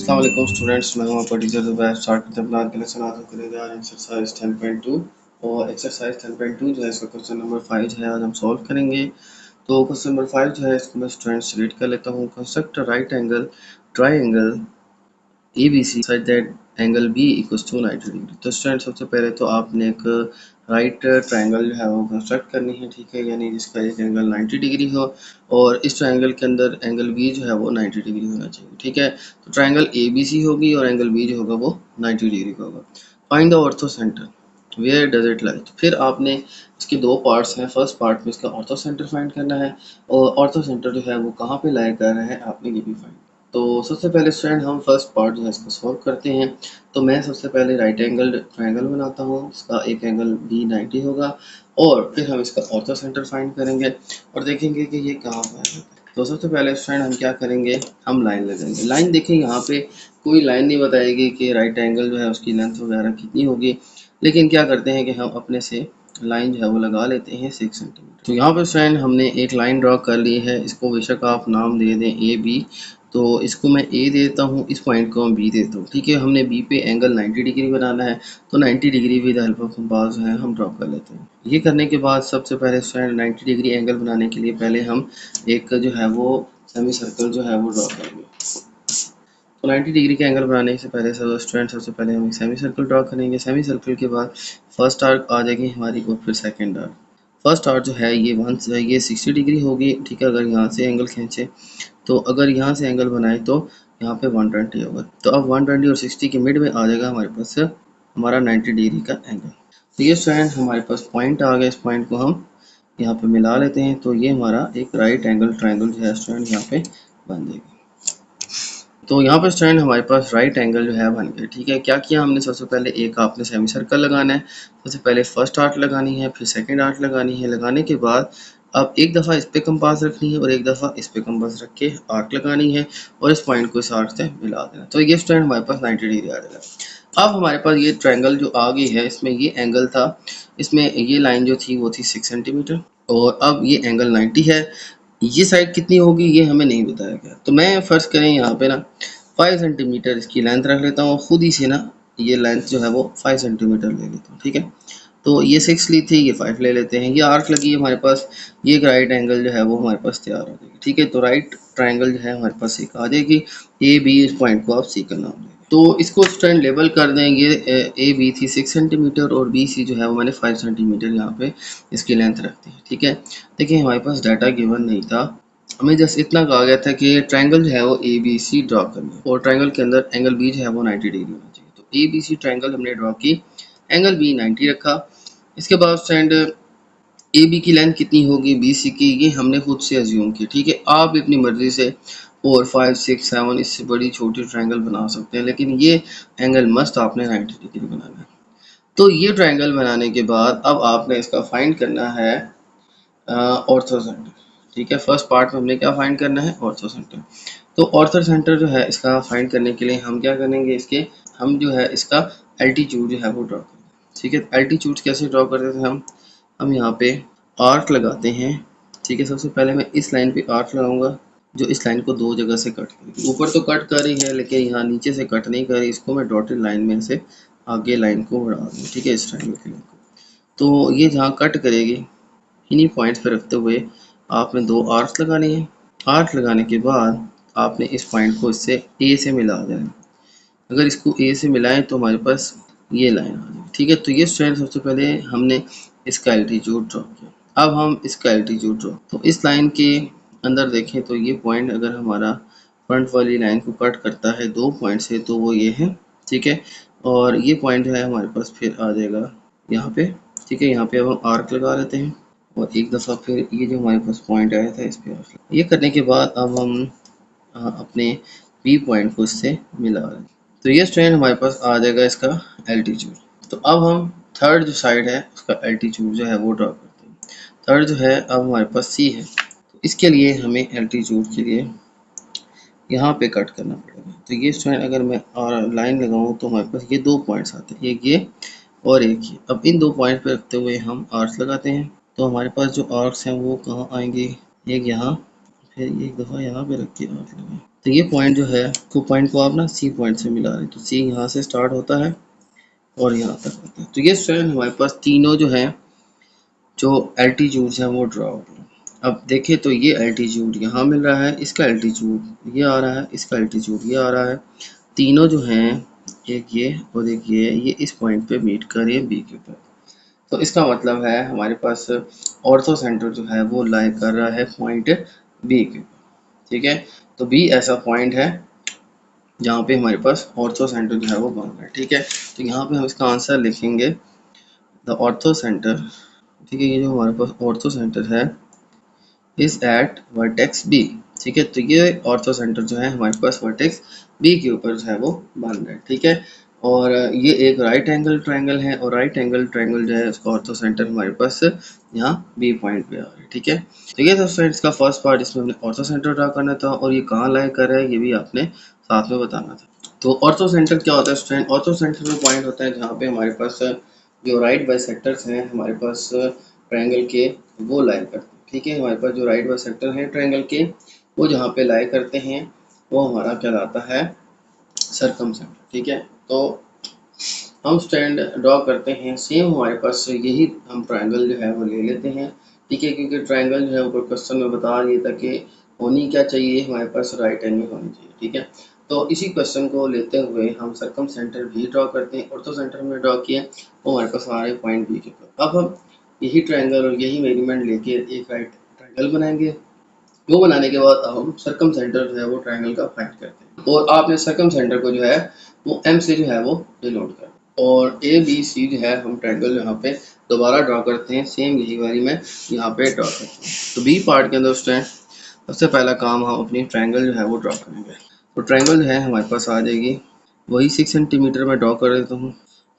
अस्सलाम वालेकुम स्टूडेंट्स, मैं हूं आपका टीचर ज़ुबैर। स्टार्ट करते हैं अपना आज का लेसन। आज हम करेंगे आज एक्सरसाइज 10.2 और एक्सरसाइज 10.2 जो है इसका क्वेश्चन नंबर 5 जो है आज हम सॉल्व करेंगे। तो क्वेश्चन नंबर 5 जो है इसको मैं स्टूडेंट्स रीड कर लेता हूँ। Construct right angle triangle ABC such that angle B equals to 90 degree. तो स्टूडेंट सबसे पहले तो आपने एक राइट ट्रायंगल जो है वो कंस्ट्रक्ट करनी है, ठीक है, यानी जिसका एक एंगल 90 डिग्री हो और इस ट्रायंगल के अंदर एंगल B जो है वो 90 डिग्री होना चाहिए, ठीक है। तो ट्रायंगल ABC होगी और एंगल B जो होगा वो 90 डिग्री का होगा। Find the orthocentre where does it lie. फिर आपने इसके दो पार्ट्स हैं। फर्स्ट पार्ट में इसका ऑर्थो सेंटर फाइंड करना है और ऑर्थो सेंटर जो है वो कहाँ पे लाई कर रहा है आपने ये भी फाइंड। तो सबसे पहले स्टूडेंट हम फर्स्ट पार्ट जो है इसको सॉल्व करते हैं। तो मैं सबसे पहले राइट एंगल ट्रायंगल बनाता हूँ, इसका एक एंगल B 90 होगा और फिर हम इसका ऑर्थो सेंटर फाइंड करेंगे और देखेंगे कि ये कहाँ पर है। तो सबसे पहले स्टूडेंट हम क्या करेंगे, हम लाइन लगाएंगे। लाइन देखें, यहाँ पे कोई लाइन नहीं बताएगी कि राइट एंगल जो है उसकी लेंथ वगैरह कितनी होगी, लेकिन क्या करते हैं कि हम अपने से लाइन जो है वो लगा लेते हैं 6 सेंटीमीटर। तो यहाँ पर स्टूडेंट हमने एक लाइन ड्रॉ कर ली है, इसको बेशक आप नाम दे दें AB। तो इसको मैं A देता हूँ, इस पॉइंट को हम B देता हूँ, ठीक है। हमने B पे एंगल 90 डिग्री बनाना है तो 90 degree with help of compass जो है हम ड्रॉ कर लेते हैं। ये करने के बाद सबसे पहले स्टूडेंट 90 डिग्री एंगल बनाने के लिए पहले हम एक जो है वो सेमी सर्कल जो है वो ड्रॉ करेंगे। तो 90 डिग्री का एंगल बनाने से पहले स्टूडेंट सबसे पहले हम एक सेमी सर्कल ड्रॉ करेंगे। सेमी सर्कल के बाद फर्स्ट आर्क आ जाएगी हमारी और फिर सेकेंड आर्क। फर्स्ट आर्क जो है ये 60 डिग्री होगी, ठीक है। अगर यहाँ से एंगल खींचे तो अगर यहाँ से एंगल बनाए तो यहाँ पे 120 होगा। तो अब 120 और 60 के मिड में आ जाएगा हमारे पास हमारा 90 डिग्री का एंगल। तो ये स्टूडेंट हमारे पास पॉइंट आ गया, इस पॉइंट को हम यहाँ पे मिला लेते हैं। तो ये हमारा एक राइट एंगल ट्रायंगल जो है स्टूडेंट यहाँ पे बन जाएगी। तो यहाँ पर स्टूडेंट हमारे पास राइट एंगल जो है बन गया, ठीक है। क्या किया हमने, सबसे पहले एक आपने सेमी सर्कल लगाना है। सबसे पहले फर्स्ट आर्क लगानी है, फिर सेकंड आर्क लगानी है। लगाने के बाद अब एक दफ़ा इस पे कंपास रखनी है और एक दफ़ा इस पे कंपास रख के आर्क लगानी है और इस पॉइंट को इस आर्क से मिला देना। तो ये स्टूडेंट हमारे पास 90 डिग्री आ जाएगा। अब हमारे पास ये ट्रायंगल जो आ गई है, इसमें ये एंगल था, इसमें ये लाइन जो थी वो थी 6 सेंटीमीटर और अब ये एंगल 90 है। ये साइड कितनी होगी ये हमें नहीं बताया गया। तो मैं फर्स्ट करें यहाँ पे ना 5 सेंटीमीटर इसकी लेंथ रख लेता हूँ। खुद ही से ना ये लेंथ जो है वो 5 सेंटीमीटर ले लेता हूँ, ठीक है। तो ये 6 ली थी, ये 5 ले लेते हैं। ये आर्क लगी है हमारे पास, ये एक राइट एंगल जो है वो हमारे पास तैयार हो जाएगी, ठीक है। तो राइट ट्रायंगल जो है हमारे पास एक आ जाएगी। AB इस पॉइंट को आप C का नाम दें। तो इसको स्टैंड लेवल कर दें। ये AB थी 6 सेंटीमीटर और BC जो है वो मैंने 5 सेंटीमीटर यहाँ पे इसकी लेंथ रखती है, ठीक है। देखिए हमारे पास डाटा गिवन नहीं था, हमें जस्ट इतना कहा गया था कि ट्रायंगल जो है वो ABC ड्रॉ करना है और ट्रायंगल के अंदर एंगल B जो है वो 90 डिग्री होना चाहिए। तो ABC ट्रायंगल हमने ड्रॉ की, एंगल B 90 रखा। इसके बाद स्टैंड AB की लेंथ कितनी होगी BC की, ये हमने खुद से अज्यूम की, ठीक है। आप अपनी मर्जी से 4, 5, 6, 7 इससे बड़ी छोटी ट्रायंगल बना सकते हैं, लेकिन ये एंगल मस्ट आपने 90 डिग्री बनाना है। तो ये ट्रायंगल बनाने के बाद अब आपने इसका फाइंड करना है ऑर्थो सेंटर, ठीक है। फर्स्ट पार्ट में हमने क्या फाइंड करना है, ऑर्थो सेंटर। तो ऑर्थो सेंटर जो है इसका फाइंड करने के लिए हम क्या करेंगे, इसके हम जो है इसका एल्टीट्यूड जो है वो ड्रॉ करेंगे, ठीक है। एल्टीट्यूड कैसे ड्रॉ करते थे हम यहाँ पे आर्क लगाते हैं, ठीक है। सबसे पहले मैं इस लाइन पे आर्क लगाऊंगा जो इस लाइन को दो जगह से कट करेगी। ऊपर तो कट कर रही है लेकिन यहाँ नीचे से कट नहीं कर रही, इसको मैं डॉटेड लाइन में से आगे लाइन को बढ़ा दूँ, ठीक है, इस ट्रायंगल की लाइन को। तो ये जहाँ कट करेगी इन्हीं पॉइंट्स पे रखते हुए आपने दो आर्क्स लगाने हैं। आर्क लगाने के बाद आपने इस पॉइंट को इससे A से मिला देना। अगर इसको A से मिलाएं तो हमारे पास ये लाइन आ जाएगी, ठीक है। तो ये स्ट्रेंथ सबसे पहले हमने इसका एल्टीट्यूड ड्रॉ किया। अब हम इसका एल्टीट्यूड ड्रॉ, तो इस लाइन के अंदर देखें तो ये पॉइंट अगर हमारा फ्रंट वाली लाइन को कट करता है दो पॉइंट से तो वो ये है, ठीक है। और ये पॉइंट जो है हमारे पास फिर आ जाएगा यहाँ पे, ठीक है। यहाँ पे अब हम आर्क लगा लेते हैं और एक दफ़ा फिर ये जो हमारे पास पॉइंट आया था इस पर आर्क। ये करने के बाद अब हम अपने B पॉइंट को इससे मिला रहे हैं। तो ये स्ट्रेंथ हमारे पास आ जाएगा इसका एल्टीट्यूड। तो अब हम थर्ड जो साइड है उसका एल्टीट्यूड जो है वो ड्रॉ करते हैं। थर्ड जो है अब हमारे पास C है, तो इसके लिए हमें एल्टीट्यूड के लिए यहाँ पे कट करना पड़ेगा। तो ये स्ट्रेंथ अगर मैं लाइन लगाऊँ तो हमारे पास ये दो पॉइंट्स आते हैं, एक ये और एक ये। अब इन दो पॉइंट पे रखते हुए हम आर्क्स लगाते हैं। तो हमारे पास जो आर्क्स हैं वो कहाँ आएंगे, एक यहाँ फिर ये एक दफ़ा यहाँ पे रख के आर्क लगाएं। तो ये पॉइंट जो है पॉइंट को आप ना सी पॉइंट से मिला रहे हैं, तो सी यहाँ से स्टार्ट होता है और यहाँ तक आता है। तो ये स्ट्रेंथ हमारे पास तीनों जो है जो एल्टीट्यूड है वो ड्रा हो गए। अब देखिए तो ये एल्टीट्यूड यहाँ मिल रहा है, इसका एल्टीट्यूड ये आ रहा है, इसका एल्टीट्यूड ये आ रहा है। तीनों जो हैं एक ये और एक ये इस पॉइंट पे मीट कर रहे हैं बी के ऊपर। तो इसका मतलब है हमारे पास ऑर्थो सेंटर जो है वो लाई कर रहा है पॉइंट बी के ऊपर। ठीक है, तो बी ऐसा पॉइंट है जहाँ पे हमारे पास ऑर्थो सेंटर जो है वो बन रहा है। ठीक है, तो यहाँ पे हम इसका आंसर लिखेंगे द ऑर्थो सेंटर। ठीक है, ये जो हमारे पास ऑर्थो सेंटर है इज एट वर्टेक्स बी। ठीक है, तो ये ऑर्थो सेंटर जो है हमारे पास वर्टेक्स बी के ऊपर जो है वो बन रहा है। ठीक है, और ये एक राइट एंगल ट्रायंगल है और राइट एंगल ट्रायंगल जो है उसका ऑर्थो सेंटर हमारे पास यहाँ बी पॉइंट पे आ रहा है। ठीक है, तो ये था फ्रेंड्स का फर्स्ट पार्ट, इसमें हमने ऑर्थो सेंटर ड्रा करना था और ये कहाँ लाई कर रहा है ये भी आपने साथ में बताना था। तो ऑर्थो सेंटर क्या होता है स्टूडेंट? ऑर्थो सेंटर में पॉइंट होता है जहाँ पे हमारे पास जो राइट बाइसेक्टर्स हैं हमारे पास ट्रायंगल के वो लाई करते हैं। ठीक है, हमारे पास जो राइट बाइसेक्टर हैं ट्रायंगल के वो जहाँ पे लाई करते हैं वो हमारा कहलाता है सर्कम सेंटर। ठीक है, तो हम स्टैंड ड्रॉ करते हैं, सेम हमारे पास यही हम ट्रायंगल जो है वो ले लेते हैं। ठीक है, क्योंकि ट्रायंगल जो है ऊपर क्वेश्चन में बता दिया था कि होनी क्या चाहिए, हमारे पास राइट एंगल होनी चाहिए। ठीक है, तो इसी क्वेश्चन को लेते हुए हम सर्कम सेंटर भी ड्रॉ करते हैं। ऑर्थो सेंटर में ड्रॉ किया वो हमारे पास सारे पॉइंट बी के ऊपर। अब हम यही ट्रायंगल और यही मेजरमेंट लेके एक राइट ट्रायंगल बनाएंगे। वो बनाने के बाद अब हम सर्कम सेंटर जो है वो ट्रायंगल का फाइंड करते हैं और आपने सर्कम सेंटर को जो है वो एम से जो है वो डिनोट कर और ए बी सी जो है हम ट्रायंगल यहाँ पे दोबारा ड्रॉ करते हैं, सेम यही वाली मैं यहाँ पे ड्रॉ करते हैं। तो बी पार्ट के अंदर स्टूडेंट सबसे पहला काम हम अपनी ट्रायंगल जो है वो ड्रॉ करेंगे। तो ट्रायंगल जो है हमारे पास आ जाएगी, वही 6 सेंटीमीटर में ड्रॉ कर देता हूँ।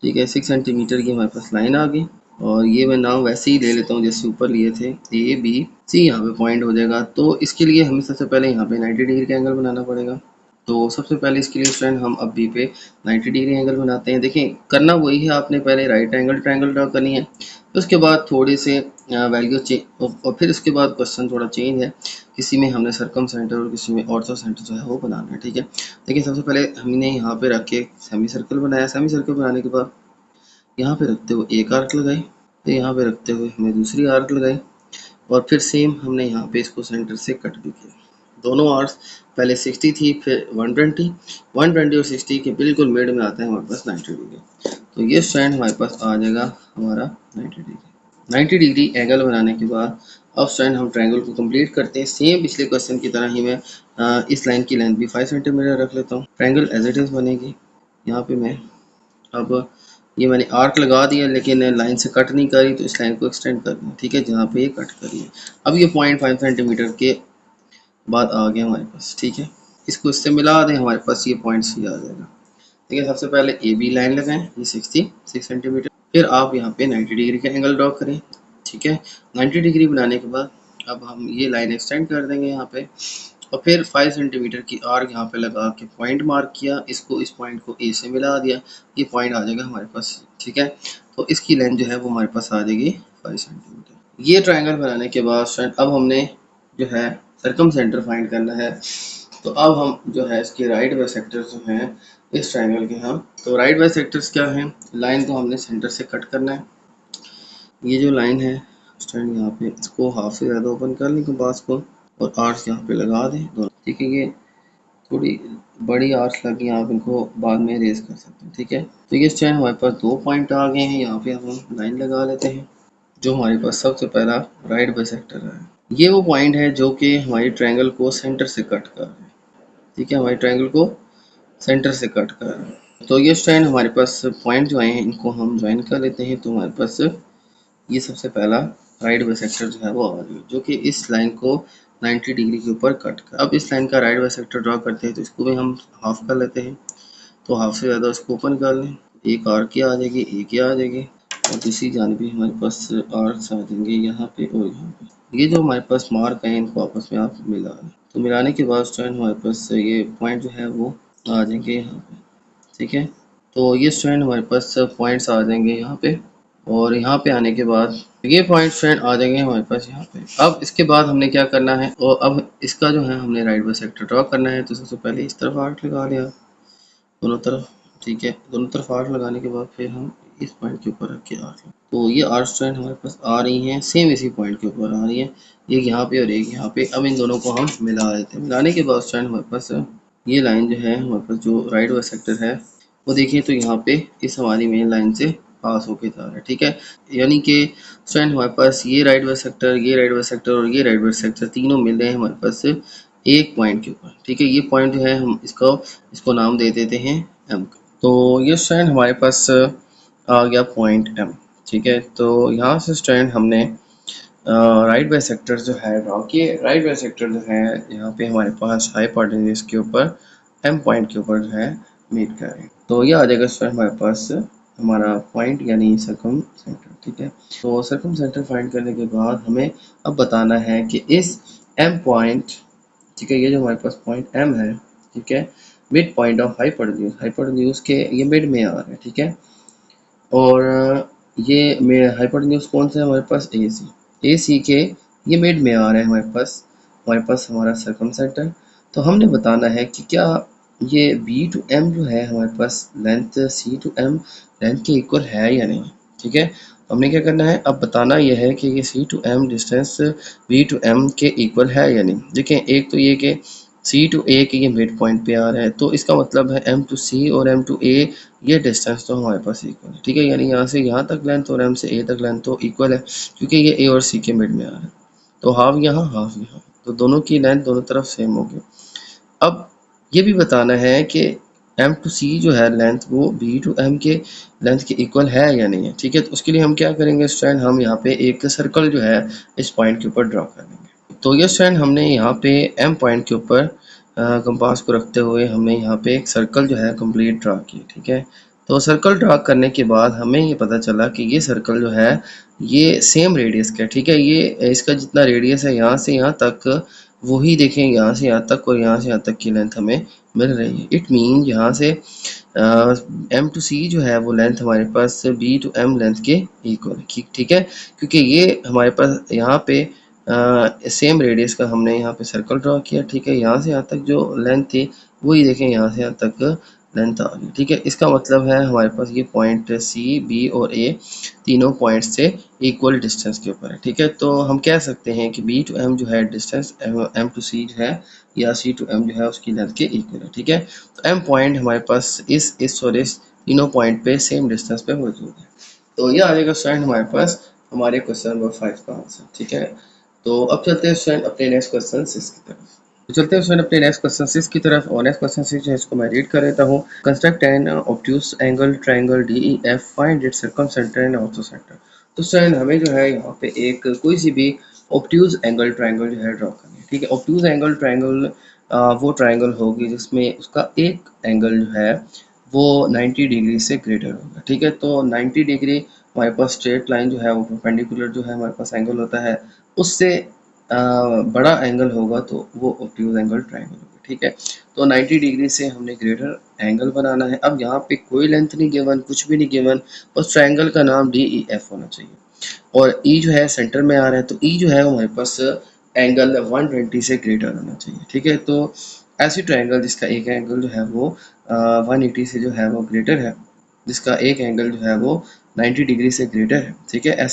ठीक है, 6 सेंटीमीटर की हमारे पास लाइन आ गई और ये मैं नाम वैसे ही ले लेता हूँ जैसे ऊपर लिए थे, ए बी सी यहाँ पे पॉइंट हो जाएगा। तो इसके लिए हमें सबसे पहले यहाँ पे 90 डिग्री का एंगल बनाना पड़ेगा। तो सबसे पहले इसके लिए स्टूडेंट हम अब बी पे 90 डिग्री एंगल बनाते हैं। देखिए करना वही है, आपने पहले राइट एंगल ट्रायंगल ड्रॉ करनी है, उसके बाद थोड़े से वैल्यू चेंज और फिर उसके बाद क्वेश्चन थोड़ा चेंज है, किसी में हमने सर्कम सेंटर और किसी में ऑर्थो सेंटर जो है वो बनाना है। ठीक है, देखिए सबसे पहले हमने यहाँ पे रख के सेमी सर्कल बनाया। सेमी सर्कल बनाने के बाद यहाँ पे रखते हुए एक आर्क लगाई, फिर यहाँ पे रखते हुए हमने दूसरी आर्क लगाई और फिर सेम हमने यहाँ पे इसको सेंटर से कट भी किया। दोनों आर्क्स पहले 60 थी, फिर 120 और 60 के बिल्कुल मिड में आता है हमारे पास 90 डिग्री। तो ये स्टैंड हमारे पास आ जाएगा हमारा 90 डिग्री। 90 डिग्री एंगल बनाने के बाद अब स्टैंड हम ट्रायंगल को कंप्लीट करते हैं। सेम पिछले क्वेश्चन की तरह ही मैं इस लाइन की लेंथ भी 5 सेंटीमीटर रख लेता हूँ। ट्रायंगल एज इट इज बनेगी। यहाँ पे मैं अब ये मैंने आर्क लगा दिया लेकिन लाइन से कट नहीं करी, तो इस लाइन को एक्सटेंड कर दिया। ठीक है, जहाँ पे ये कट करी है। अब ये 0.5 सेंटीमीटर के बाद आ गया हमारे पास। ठीक है, इसको इससे मिला दें, हमारे पास ये पॉइंट सी आ जाएगा। ठीक है, सबसे पहले ए बी लाइन लगाएं, ये 66 सेंटीमीटर, फिर आप यहाँ पे 90 डिग्री का एंगल ड्रॉ करें। ठीक है, 90 डिग्री बनाने के बाद अब हम ये लाइन एक्सटेंड कर देंगे यहाँ पे और फिर 5 सेंटीमीटर की आर्क यहाँ पे लगा के पॉइंट मार्क किया, इसको इस पॉइंट को ए से मिला दिया, ये पॉइंट आ जाएगा हमारे पास। ठीक है, तो इसकी लेंथ जो है वो हमारे पास आ जाएगी 5 सेंटीमीटर। ये ट्रायंगल बनाने के बाद अब हमने जो है सर्कम सेंटर फाइंड करना है। तो अब हम जो है इसके राइट बाइसेक्टर्स जो हैं इस ट्रायंगल के हम, तो राइट बाइसेक्टर्स क्या हैं, लाइन को हमने सेंटर से कट करना है। ये जो लाइन है स्टैंड यहाँ पे इसको हाफ से ज़्यादा ओपन कर लें कंपास को और आर्ट्स यहाँ पे लगा दें दोनों। ठीक है, ये थोड़ी बड़ी आर्ट्स लगी, आप इनको बाद में रेज कर सकते हैं। ठीक है, तो ये स्टैंड हमारे पास 2 पॉइंट आ गए हैं, यहाँ पे हम लाइन लगा लेते हैं। जो हमारे पास सबसे पहला राइट बाइसेक्टर है, ये वो पॉइंट है जो कि हमारी ट्रायंगल को सेंटर से कट कर रहे हैं। ठीक है, हमारी ट्रायंगल को सेंटर से कट कर रहे हैं। तो ये स्टैंड हमारे पास पॉइंट जो आए हैं इनको हम ज्वाइन कर लेते हैं। तो हमारे पास ये सबसे पहला राइट बाइसेक्टर जो है वो आ गया, जो कि इस लाइन को 90 डिग्री के ऊपर कट कर। अब इस लाइन का राइट बाइसेक्टर ड्रॉ करते हैं, तो इसको भी हम हाफ कर लेते हैं। तो हाफ से ज़्यादा उसको ओपन कर लें, एक आर्क की आ जाएगी, एक ही आ जाएगी और दूसरी जानब भी हमारे पास आर्क्स आ जाएंगे यहाँ पे और यहाँ पे। ये जो हमारे पास मार्क है इनको आपस में आप मिला लें। तो मिलाने के बाद स्टूडेंट हमारे पास ये पॉइंट जो है वो आ जाएंगे यहाँ पे। ठीक है, तो ये स्टूडेंट हमारे पास पॉइंट्स आ जाएंगे यहाँ पे और यहाँ पे आने के बाद ये पॉइंट फ्रेंड आ जाएंगे हमारे पास यहाँ पे। अब इसके बाद हमने क्या करना है, और अब इसका जो है हमने राइट बाइसेक्टर ड्रॉ करना है। तो सबसे पहले इस तरफ आर्क लगा लिया दोनों तरफ, ठीक है। दोनों तरफ आर्क लगाने के बाद फिर हम इस पॉइंट के ऊपर रख के आर्क, तो ये आर्क स्ट्रैंड हमारे पास आ रही हैं, सेम इसी पॉइंट के ऊपर आ रही है, एक यहाँ पे और एक यहाँ पे। अब इन दोनों को हम मिला देते हैं। मिलाने के बाद स्ट्रैंड हमारे पास ये लाइन जो है हमारे पास जो राइट बाइसेक्टर है वो देखिए तो यहाँ पे इस हमारी मेन लाइन से पास होके जा रहा है, ठीक है। यानी कि स्ट्रैंड हमारे पास ये राइट बाइसेक्टर, ये राइट बाइसेक्टर और ये राइट बाइसेक्टर तीनों मिल रहे हैं हमारे पास एक पॉइंट के ऊपर, ठीक है। ये पॉइंट जो है हम इसको नाम दे देते हैं एम। तो ये स्ट्रैंड हमारे पास आ गया पॉइंट एम, ठीक है। तो यहाँ से स्ट्रैंड हमने राइट बाइसेक्टर जो है ड्रॉ किए। राइट बाइसेक्टर जो है यहाँ पे हमारे पास हाइपोटेन्यूज के ऊपर एम पॉइंट के ऊपर जो है मीट कर रहे हैं। तो ये आ जाएगा स्ट्रैंड हमारे पास हमारा पॉइंट यानी सर्कम सेंटर, ठीक है। तो सर्कम सेंटर फाइंड करने के बाद हमें अब बताना है कि इस एम पॉइंट, ठीक है, ये जो हमारे पास पॉइंट एम है, ठीक है, mid point of hypotenuse, hypotenuse के ये मिड में आ रहा है, ठीक है। और ये हाइपोटेन्यूज कौन सा है हमारे पास, ए सी के ये मिड में आ रहा है हमारे पास हमारा सर्कम सेंटर। तो हमने बताना है कि क्या ये बी टू एम जो है हमारे पास length C to M length के इक्वल है या नहीं, ठीक है। हमने क्या करना है, अब बताना यह है कि ये C to M distance B to M के इक्वल है या नहीं। देखें, एक तो ये कि सी टू ए के ये मिड पॉइंट पे आ रहा है, तो इसका मतलब है एम टू सी और एम टू ए ये डिस्टेंस तो हमारे पास इक्वल है, ठीक है। यानी यहाँ से यहाँ तक लेंथ और एम से ए तक लेंथ तो इक्वल है, क्योंकि ये ए और सी के मिड में आ रहा है। तो हाफ यहाँ हाफ यहाँ, तो दोनों की लेंथ दोनों तरफ सेम होगी। अब ये भी बताना है कि एम टू सी जो है लेंथ वो बी टू एम के लेंथ के इक्वल है या नहीं है, ठीक है। तो उसके लिए हम क्या करेंगे स्ट्रैंड, हम यहाँ पे एक सर्कल जो है इस पॉइंट के ऊपर ड्रॉ कर लेंगे। तो ये स्ट्रैंड हमने यहाँ पे एम पॉइंट के ऊपर कंपास को रखते हुए हमने यहाँ पे एक सर्कल जो है कंप्लीट ड्रा की, ठीक है। तो सर्कल ड्रा करने के बाद हमें ये पता चला कि ये सर्कल जो है ये सेम रेडियस का है, ठीक है। ये इसका जितना रेडियस है यहाँ से यहाँ तक वही देखें, यहाँ से यहाँ तक और यहाँ से यहाँ तक की लेंथ हमें मिल रही है। इट मीन यहाँ से एम टू सी जो है वो लेंथ हमारे पास बी टू एम लेंथ के इक्वल है, ठीक है। क्योंकि ये हमारे पास यहाँ पे सेम रेडियस का हमने यहाँ पे सर्कल ड्रॉ किया, ठीक है। यहाँ से यहाँ तक जो लेंथ थी वही देखें यहाँ से यहाँ तक लेंथ आ गई, ठीक है। इसका मतलब है हमारे पास ये पॉइंट सी बी और ए तीनों पॉइंट से इक्वल डिस्टेंस के ऊपर है, ठीक है। तो हम कह सकते हैं कि बी टू एम जो है डिस्टेंस एम टू सी जो है या सी टू एम जो है उसकी लेंथ के इक्वल है, ठीक है। तो एम पॉइंट हमारे पास इस तीनों पॉइंट पे सेम डिस्टेंस पे मौजूद है। तो ये आ जाएगा स्टूडेंट हमारे पास हमारे क्वेश्चन नंबर 5 का आंसर, ठीक है। तो अब चलते हैं स्टूडेंट अपने नेक्स्ट क्वेश्चन 6 की तरफ। तो चलते हैं स्टूडेंट अपने नेक्स्ट क्वेश्चन 6 की तरफ। और नेक्स्ट क्वेश्चन 6 जो है इसको मैं रीड कर लेता हूँ। Construct an obtuse angle triangle DEF, find its circumcentre and orthocentre. तो स्टूडेंट हमें जो है यहाँ पे एक कोई सी भी ऑब्ट्यूज एंगल ट्रायंगल जो है ड्रॉ करनी है, ठीक है। ऑब्ट्यूज एंगल ट्रायंगल वो ट्रायंगल होगी जिसमें उसका एक एंगल जो है वो 90 डिग्री से ग्रेटर होगा, ठीक है। तो 90 डिग्री हमारे पास स्ट्रेट लाइन जो है वो परपेंडिकुलर जो है हमारे पास एंगल होता है, उससे बड़ा एंगल होगा तो वो ऑब्ट्यूज एंगल ट्रायंगल होगा, ठीक है। तो 90 डिग्री से हमने ग्रेटर एंगल बनाना है। अब यहाँ पे कोई लेंथ नहीं गिवन, कुछ भी नहीं गिवन, बस ट्रायंगल का नाम DEF होना चाहिए। और ई जो है सेंटर में आ रहा है, तो ई जो है हमारे पास एंगल 120 से ग्रेटर होना चाहिए, ठीक है। तो ऐसी ट्रायंगल जिसका एक एंगल जो है वो 180 से जो है वो ग्रेटर है, जिसका एक एंगल जो है वो 90 डिग्री से ग्रेटर है, ठीक है।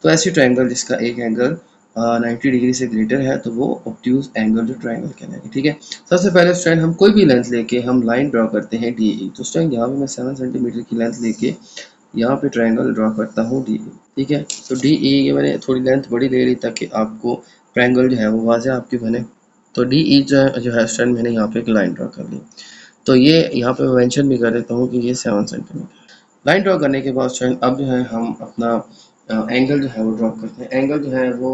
तो ऐसी ट्रायंगल जिसका एक एंगल 90 डिग्री से ग्रेटर है तो वो ऑब्ट्यूज एंगल जो ट्रायंगल कहलाएगी, ठीक है। सबसे पहले स्टूडेंट हम कोई भी लेंथ लेके हम लाइन ड्रॉ करते हैं DE। तो स्टूडेंट यहाँ पे मैं 7 सेंटीमीटर की लेंथ लेके यहाँ पे ट्रायंगल ड्रॉ करता हूँ DE, ठीक है। तो DE ये मैंने थोड़ी लेंथ बड़ी ले ली ताकि आपको ट्रायंगल जो है वो वाज़ेह आपकी बने। तो DE जो है स्टूडेंट मैंने यहाँ पे एक लाइन ड्रॉ कर ली। तो ये यहाँ पे मेंशन भी कर देता हूँ कि ये 7 सेंटीमीटर। लाइन ड्रॉ करने के बाद स्टूडेंट अब जो है हम अपना एंगल जो है वो ड्रॉ करते हैं। एंगल जो है वो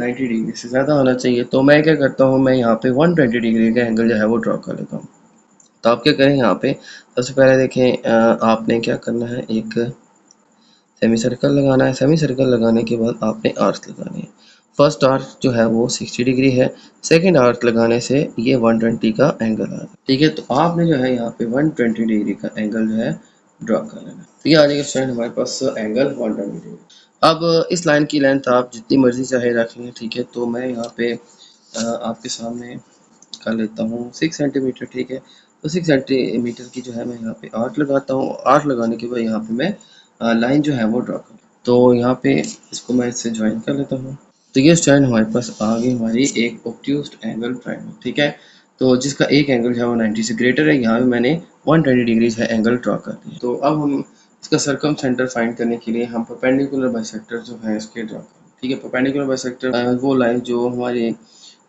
90 डिग्री से ज़्यादा होना चाहिए। तो मैं क्या करता हूँ, मैं यहाँ पे 120 डिग्री का एंगल जो है वो ड्रॉ कर लेता हूँ। तो आप क्या करें, यहाँ पे सबसे पहले देखें आपने क्या करना है, एक सेमी सर्कल लगाना है। सेमी सर्कल लगाने के बाद आपने आर्क लगाने हैं। फर्स्ट आर्क जो है वो 60 डिग्री है, सेकंड आर्क लगाने से ये 120 का एंगल आ रहा है, ठीक है। तो आपने जो है यहाँ पे 120 डिग्री का एंगल जो है ड्रॉ कर लेना, तो ये आ जाएगा स्टूडेंट हमारे पास एंगल 120 डिग्री। अब इस लाइन की लेंथ आप जितनी मर्जी चाहे रख लें, ठीक है। तो मैं यहाँ पे आपके सामने कर लेता हूँ 6 सेंटीमीटर, ठीक है। तो 6 सेंटीमीटर की जो है मैं यहाँ पे आर्क लगाता हूँ। आर्क लगाने के बाद यहाँ पे मैं लाइन जो है वो ड्रॉ कर, तो यहाँ पे इसको मैं इससे ज्वाइन कर लेता हूँ। तो ये स्टैंड हमारे पास आ गई हमारी एक ऑब्ट्यूज्ड एंगल ट्रायंगल, ठीक है। तो जिसका एक एंगल जो है वो 90 से ग्रेटर है, यहाँ पे मैंने 120 डिग्री है एंगल ड्रॉ कर दिया। तो अब हम इसका सर्कम सेंटर फाइंड करने के लिए हम परपेंडिकुलर बाइसेक्टर जो है इसके ड्रॉ करें, ठीक है। परपेंडिकुलर बाइसेक्टर वो लाइन जो हमारी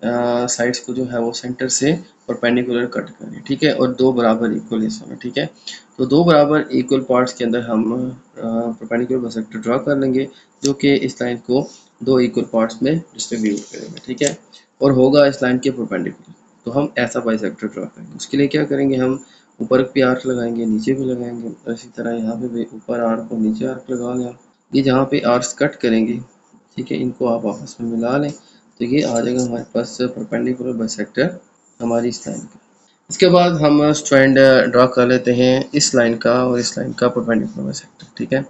साइड्स को जो है वो सेंटर से परपेंडिकुलर कट करें, ठीक है। और दो बराबर इक्वल हिस्सों में, ठीक है। तो दो बराबर इक्वल पार्ट्स के अंदर हम परपेंडिकुलर बाइसेक्टर ड्रॉ कर लेंगे, जो कि इस लाइन को दो इक्वल पार्ट्स में डिस्ट्रीब्यूट करेंगे, ठीक है। और होगा इस लाइन के परपेंडिकुलर। तो हम ऐसा बाइसेक्टर ड्रॉ करेंगे। उसके लिए क्या करेंगे, हम ऊपर भी आर्क लगाएंगे, नीचे भी लगाएंगे, और इसी तरह यहाँ पे भी ऊपर आर्क और नीचे आर्क लगा लें। ये जहाँ पे आर्क्स कट करेंगे, ठीक है, इनको आप आपस में मिला लें। तो ये आ जाएगा हमारे पास परपेंडिकुलर बाइसेक्टर हमारी इस लाइन का। इसके बाद हम स्ट्रैंड ड्रॉ कर लेते हैं इस लाइन का और इस लाइन का परपेंडिकुलर बाइसेक्टर, ठीक है।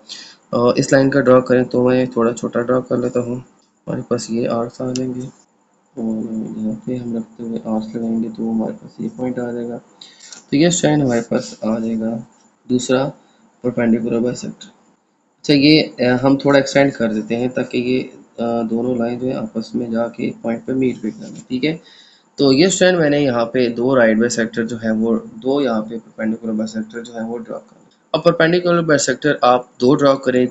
और इस लाइन का ड्रॉ करें तो मैं थोड़ा छोटा ड्रॉ कर लेता हूँ। हमारे पास ये आर्क्स आ जाएंगे और यहाँ पे हम रखते हुए आर्क्स लगाएंगे तो हमारे पास ये पॉइंट आ जाएगा। तो ये स्ट्रैंड हमारे पास आ जाएगा दूसरा परपेंडिकुलर बाइसेक्टर। अच्छा, ये हम थोड़ा एक्सटेंड कर देते हैं ताकि ये दोनों लाइन जो है आपस में जाके पॉइंट पे मीट भी करें, ठीक है। तो ये स्ट्रैंड मैंने यहाँ पे दो राइट बाइसेक्टर जो है वो दो यहाँ पे परपेंडिकुलर बाइसेक्टर जो है वो ड्रॉ कर। अब परपेंडिकुलर बाइसेक्टर आप दो ड्रॉ करें,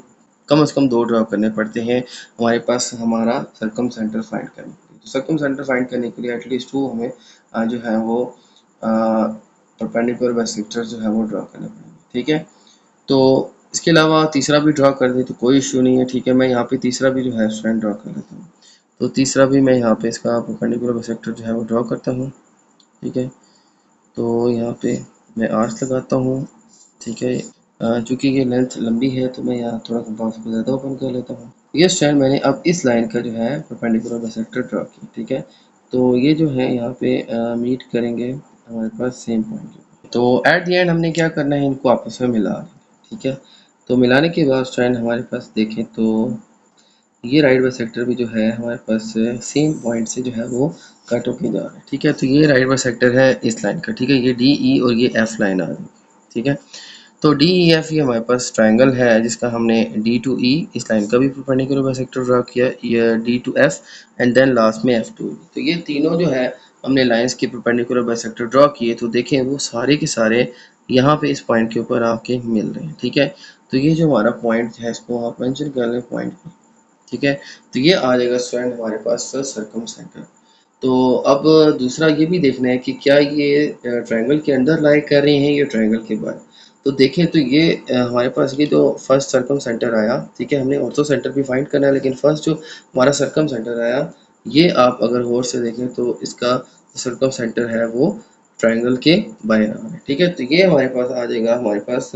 कम से कम दो ड्रॉ करने पड़ते हैं हमारे पास हमारा सर्कम सेंटर फाइंड करने के लिए। तो सर्कम सेंटर फाइंड करने के लिए एटलीस्ट टू हमें जो है वो परपेंडिकुलर बाइसेक्टर जो है वो ड्रॉ करने पड़ेंगे, ठीक है। तो इसके अलावा तीसरा भी ड्रॉ कर दे तो कोई इश्यू नहीं है, ठीक है। मैं यहाँ पे तीसरा भी जो है स्ट्रैंड ड्रॉ कर लेता हूँ। तो तीसरा भी मैं यहाँ पे इसका परपेंडिकुलर बाइसेक्टर जो है वो ड्रॉ करता हूँ, ठीक है। तो यहाँ पे मैं आर्क्स लगाता हूँ, ठीक है। चूँकि ये लेंथ लंबी है तो मैं यहाँ थोड़ा कंपास को ज़्यादा ओपन कर लेता हूँ। ये स्ट्रैंड मैंने अब इस लाइन का जो है परपेंडिकुलर बाइसेक्टर ड्रॉ किया, ठीक है। तो ये जो है यहाँ पे मीट करेंगे हमारे पास सेम पॉइंट। तो एट द एंड हमने क्या करना है, इनको आपस में मिला देंगे, ठीक है। तो मिलाने के बाद स्ट्रैंड हमारे पास देखें तो ये राइट बाइसेक्टर भी जो है हमारे पास सेम पॉइंट से जो है वो कट होके जा रहा है, ठीक है। तो ये राइट बाइसेक्टर है इस लाइन का, ठीक है। ये डी ई और ये एफ लाइन आ रही है, ठीक है। तो डी ई एफ ये हमारे पास ट्रायंगल है जिसका हमने डी टू ई इस लाइन का भी परपेंडिकुलर बाइसेक्टर ड्रा किया, ये D to F and then last में एफ टू। तो ये तीनों जो है हमने लाइंस के परपेंडिकुलर बाइसेक्टर ड्रा किए। तो देखें वो सारे के सारे यहाँ पे इस पॉइंट के ऊपर आके मिल रहे हैं, ठीक है। तो ये जो हमारा पॉइंट है इसको आप मेंशन कर लें पॉइंट पे, ठीक है। तो ये आ जाएगा स्ट्रैंड हमारे पास सर्कम सेंटर। तो अब दूसरा ये भी देखना है कि क्या ये ट्रायंगल के अंदर लाई कर रहे हैं या ट्रायंगल के बाहर। तो देखें तो ये हमारे पास ये जो फर्स्ट सर्कम सेंटर आया, ठीक है। हमने ऑर्थो सेंटर भी फाइंड करना है, लेकिन फर्स्ट जो हमारा सर्कम सेंटर आया ये आप अगर गौर से देखें तो इसका सर्कम सेंटर है वो ट्रायंगल के बाहर आ रहा है, ठीक है। तो ये हमारे पास आ जाएगा हमारे पास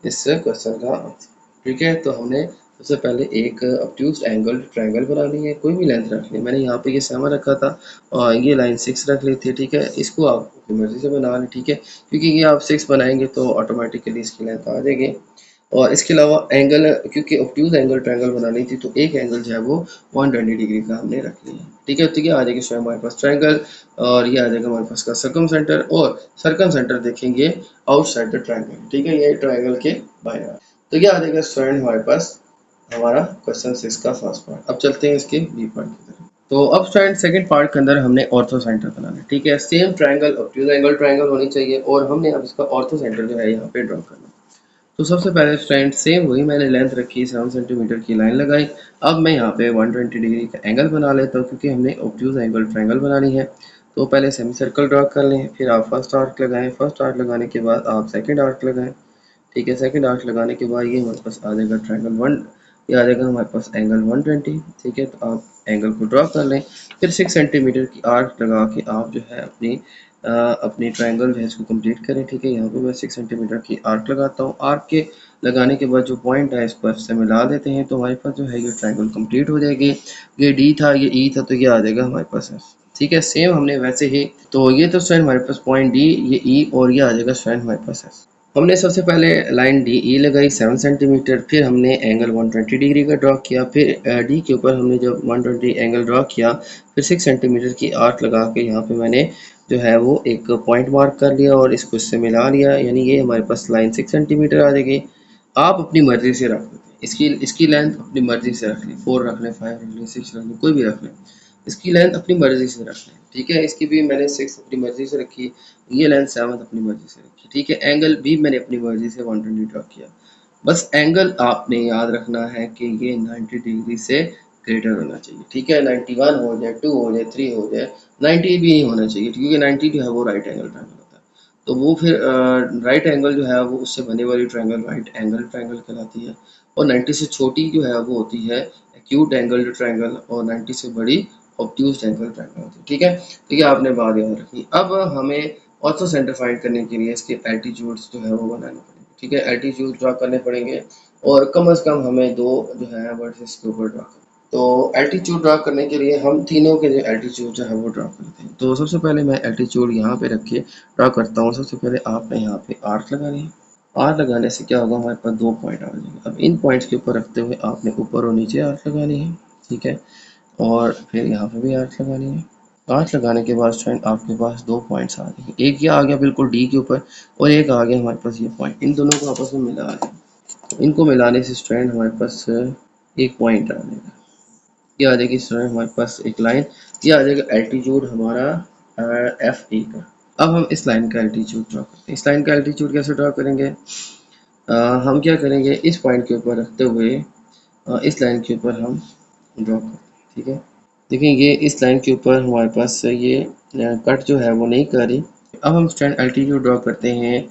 इस क्वेश्चन का आंसर, ठीक है। तो हमने सबसे पहले एक ऑब्ट्यूज्ड एंगल ट्रायंगल बनानी है, कोई भी लेंथ रख ली। मैंने यहाँ पे ये 7 रखा था और ये लाइन 6 रख ली थी, ठीक है। इसको आप अपनी मर्जी से बना लें, ठीक है, क्योंकि ये आप 6 बनाएंगे तो ऑटोमेटिकली इसकी लेंथ आ जाएगी। और इसके अलावा एंगल, क्योंकि ऑब्ट्यूज एंगल ट्रायंगल बनानी थी तो एक एंगल जो है वो 120 डिग्री का हमने रख लिया, ठीक है। तो ये आ जाएगी स्वयं हमारे पास ट्रायंगल और ये आ जाएगा हमारे पास का सर्कम सेंटर। और सर्कम सेंटर देखेंगे आउटसाइड द ट्रायंगल, ठीक है, ये ट्रायंगल के बाहर। तो ये आ जाएगा स्टूडेंट हमारे पास हमारा क्वेश्चन 6 का फर्स्ट पार्ट। अब चलते हैं इसके बी पार्ट की तरफ। तो अब स्टूडेंट सेकंड पार्ट के अंदर हमने ऑर्थो सेंटर बनाना है, ठीक है। Same triangle obtuse angle triangle होनी चाहिए और हमने अब इसका ऑर्थो सेंटर जो है यहाँ पे ड्रॉ करना है। तो सबसे पहले स्टूडेंट सेम वही मैंने लेंथ रखी 7 सेंटीमीटर की लाइन लगाई। अब मैं यहाँ पे 120 डिग्री का एंगल बना लेता हूँ क्योंकि हमने ऑब्ट्यूज एंगल ट्रायंगल बनानी है। तो पहले सेमी सर्कल ड्रॉ कर लें, फिर आप फर्स्ट आर्क लगाएं, फर्स्ट आर्क लगाने के बाद आप सेकंड आर्क लगाएं, ठीक है। सेकंड आर्क लगाने के बाद ये हमारे पास आ जाएगा ट्रायंगल 1, ये आ जाएगा हमारे पास एंगल 120, ठीक है। तो आप एंगल को ड्रॉ कर लें, फिर 6 सेंटीमीटर की आर्क लगा के आप जो है अपनी ट्रायंगल जो है इसको कंप्लीट करें, ठीक है। यहाँ पे मैं 6 सेंटीमीटर की आर्क लगाता हूँ। आर्क के लगाने के बाद जो पॉइंट है इसको एफ से मिला देते हैं तो हमारे पास जो है ये ट्रायंगल कंप्लीट हो जाएगी। ये डी था, ये ई था, तो ये आ जाएगा हमारे पास एफ, ठीक है। सेम हमने वैसे ही, तो ये तो स्टूडेंट हमारे पास पॉइंट डी, ये ई और ये आ जाएगा स्टूडेंट हमारे पास एफ। हमने सबसे पहले लाइन डी ई लगाई 7 सेंटीमीटर, फिर हमने एंगल 120 डिग्री का ड्रॉ किया, फिर डी के ऊपर हमने जब 120 एंगल ड्रॉ किया, फिर 6 सेंटीमीटर की आर्क लगा के यहाँ पे मैंने जो है वो एक पॉइंट मार्क कर लिया और इसको इससे मिला लिया, यानी ये हमारे पास लाइन 6 सेंटीमीटर आ जाएगी। आप अपनी मर्जी से रख लें, इसकी लेंथ अपनी मर्जी से रख लें, 4 रख लें, 5 रख लें, 6 रख लें, कोई भी रख लें, इसकी लेंथ अपनी मर्जी से रख लें, ठीक है। इसकी भी मैंने 6 अपनी मर्जी से रखी, ये लेंथ 7 अपनी मर्जी से रखी, ठीक है। एंगल भी मैंने अपनी मर्जी से 120 ड्रॉ किया। बस एंगल आपने याद रखना है कि ये 90 डिग्री से ग्रेटर होना चाहिए, ठीक है। 91 हो जाए, 2 हो जाए, 3 हो जाए, 90 भी नहीं होना चाहिए, क्योंकि 90 जो है वो राइट एंगल ट्रायंगल होता है। तो वो फिर राइट एंगल जो है वो उससे बने वाली ट्रायंगल राइट एंगल ट्रायंगल कहलाती है, और 90 से छोटी जो है वो होती है एक्यूट एंगल ट्रायंगल, और 90 से बड़ी ऑब्ट्यूज एंगल ट्रायंगल होती है, ठीक है। ठीक है, आपने बात याद रखी। अब हमें ऑर्थो सेंटर फाइंड करने के लिए इसके एल्टीट्यूड्स जो है वो बनाने पड़ेंगे, ठीक है। एल्टीट्यूड ड्रा करने पड़ेंगे, और कम से कम हमें 2 जो है वर्सेस के ऊपर ड्रा करना। तो एल्टीट्यूड ड्रा करने के लिए हम तीनों के जो एल्टीट्यूड जो है वो ड्रा करते हैं। तो सबसे पहले मैं एल्टीट्यूड यहाँ पे रख के ड्रा करता हूँ। सबसे पहले आपने यहाँ पे आर्क लगानी है। आर्क लगाने से क्या होगा, हमारे पास 2 पॉइंट आ जाएंगे। अब इन पॉइंट्स के ऊपर रखते हुए आपने ऊपर और नीचे आर्क लगानी है, ठीक है। और फिर यहाँ पे भी आर्क लगानी है। आर्क लगाने के बाद स्टूडेंट आपके पास 2 पॉइंट्स आ जाएंगे। एक ये आ गया बिल्कुल डी के ऊपर, और एक आ गया हमारे पास ये पॉइंट। इन दोनों को आपस में मिला दें। तो इनको मिलाने से स्टूडेंट हमारे पास एक पॉइंट आ जाएगा। ये आ जाएगी स्टूडेंट हमारे पास एक लाइन, ये आ जाएगा एल्टीट्यूड हमारा एफ ए का। अब हम इस लाइन का एल्टीट्यूड ड्रॉ करते हैं। इस लाइन का एल्टीट्यूड कैसे ड्रॉ करेंगे, हम क्या करेंगे, इस पॉइंट के ऊपर रखते हुए इस लाइन के ऊपर हम ड्रॉ करते हैं, ठीक है। देखिए ये इस लाइन के ऊपर हमारे पास ये कट जो है वो नहीं कर रही। अब हम स्टैंड एल्टीट्यूड ड्रॉ करते हैं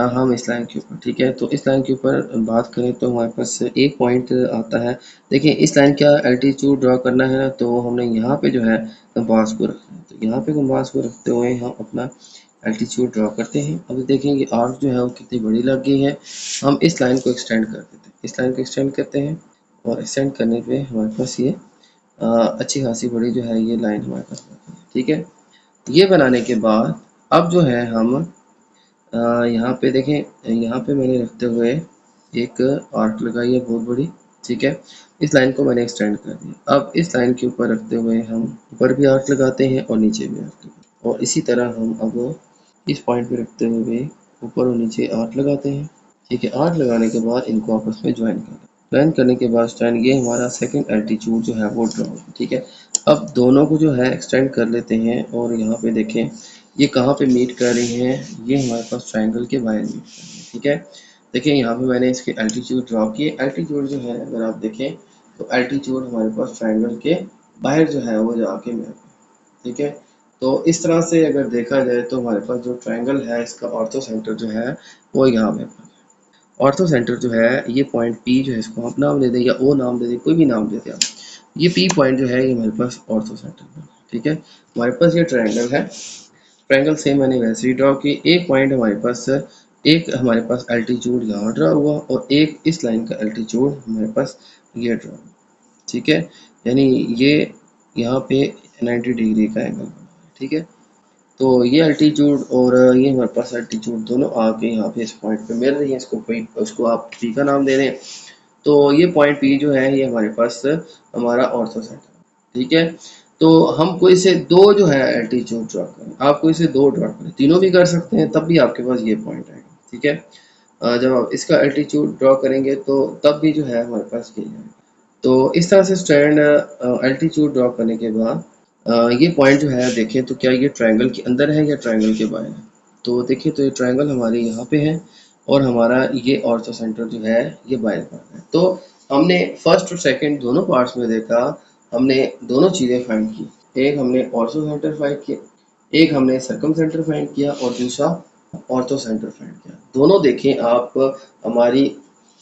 हम इस लाइन के ऊपर, ठीक है। तो इस लाइन के ऊपर बात करें तो हमारे पास एक पॉइंट आता है। देखिए इस लाइन का एल्टीट्यूड ड्रॉ करना है ना, तो हमने यहाँ पे जो है कंपास को रखना है। तो यहाँ पे कंपास को रखते हुए हम अपना एल्टीट्यूड ड्रॉ करते हैं। अब देखेंगे आर्क जो है वो कितनी बड़ी लग गई है। हम इस लाइन को एक्सटेंड कर देते हैं, इस लाइन को एक्सटेंड करते हैं, और एक्सटेंड करने पे हमारे पास ये अच्छी खासी बड़ी जो है ये लाइन हमारे पास बनती है, ठीक है। ये बनाने के बाद अब जो है हम यहाँ पे देखें, यहाँ पे मैंने रखते हुए एक आर्क लगाई है बहुत बड़ी, ठीक है। इस लाइन को मैंने एक्सटेंड कर दिया। अब इस लाइन के ऊपर रखते हुए हम ऊपर भी आर्क लगाते हैं और नीचे भी आर्क लगाते हैं, और इसी तरह हम अब इस पॉइंट पे रखते हुए ऊपर और नीचे आर्क लगाते हैं, ठीक है। आर्क लगाने के बाद इनको आपस में ज्वाइन कर दें। ज्वाइन करने के बाद स्टैंड ये हमारा सेकंड एल्टीट्यूड जो है वो ड्रॉ होगा, ठीक है। अब दोनों को जो है एक्सटेंड कर लेते हैं, और यहाँ पे देखें ये कहाँ पे मीट कर रही हैं, ये हमारे पास ट्रायंगल के बाहर मीट कर रही है, ठीक है। देखिए यहाँ पे मैंने इसके एल्टीट्यूड ड्रॉ किए। एल्टीट्यूड जो है अगर आप देखें तो एल्टीट्यूड हमारे पास ट्रायंगल के बाहर जो है वो जाके मिल, ठीक है। तो इस तरह से अगर देखा जाए तो हमारे पास जो ट्रायंगल है इसका ऑर्थो सेंटर जो है वो यहाँ पे, ऑर्थो सेंटर जो है ये पॉइंट पी जो है इसको आप नाम दे दें या ओ नाम दे दें, कोई भी नाम दे दें आप। ये पी पॉइंट जो है ये हमारे पास ऑर्थो सेंटर है, ठीक है। हमारे पास ये ट्रायंगल है, ट्रायंगल से मैंने वैसे ही ड्रॉ की। एक पॉइंट हमारे पास, एक हमारे पास एल्टीट्यूड यहाँ ड्रॉ हुआ, और एक इस लाइन का एल्टीट्यूड हमारे पास ये ड्रॉ, ठीक है। यानी ये यहाँ पे 90 डिग्री का एंगल बना है, ठीक है। तो ये एल्टीट्यूड और ये हमारे पास एल्टीट्यूड दोनों आके यहाँ पे इस पॉइंट पे मिल रही है। इसको उसको आप पी का नाम दे दें। तो ये पॉइंट पी जो है ये हमारे पास हमारा ऑर्थो सेंटर, ठीक है। तो हम कोई से 2 जो है एल्टीट्यूड ड्रॉ करें, आप कोई से 2 ड्रॉ करें, तीनों भी कर सकते हैं, तब भी आपके पास ये पॉइंट आएगा, ठीक है। जब आप इसका एल्टीट्यूड ड्रॉ करेंगे तो तब भी जो है हमारे पास ये है। तो इस तरह से स्टैंड एल्टीट्यूड ड्रॉ करने के बाद ये पॉइंट जो है देखें तो क्या ये ट्रायंगल के अंदर है या ट्रायंगल के बाहर है। तो देखिए तो ये ट्रायंगल हमारे यहाँ पे है, और हमारा ये ऑर्थो सेंटर जो है ये बाहर पर है। तो हमने फर्स्ट और सेकंड दोनों पार्ट्स में देखा, हमने दोनों चीज़ें फाइंड की। एक हमने ऑर्थो सेंटर फाइंड किया, एक हमने सर्कम सेंटर फाइंड किया, और दूसरा ऑर्थो सेंटर फाइंड किया। दोनों देखें आप, हमारी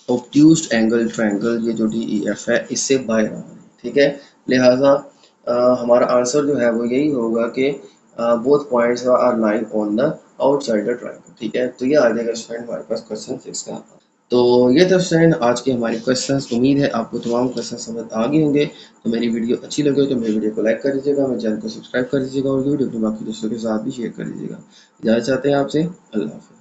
ऑब्ट्यूज्ड एंगल ट्रायंगल ये जो डी ई एफ है इससे बाहर आ रही है, ठीक है। लिहाजा हमारा आंसर जो है वो यही होगा कि both points are lying on the outside the triangle, ठीक है। तो ये आ जाएगा स्टूडेंट हमारे पास क्वेश्चन 6 का। तो ये था स्टूडेंट आज के हमारे क्वेश्चंस। उम्मीद है आपको तमाम क्वेश्चन समझ आ गए होंगे। तो मेरी वीडियो अच्छी लगे तो मेरी वीडियो को लाइक कर दीजिएगा, मेरे चैनल को सब्सक्राइब कर दीजिएगा, और वीडियो अपने बाकी दोस्तों के साथ भी शेयर कर दीजिएगा। इजाज़त चाहते हैं आपसे, अल्लाह हाफ़िज़।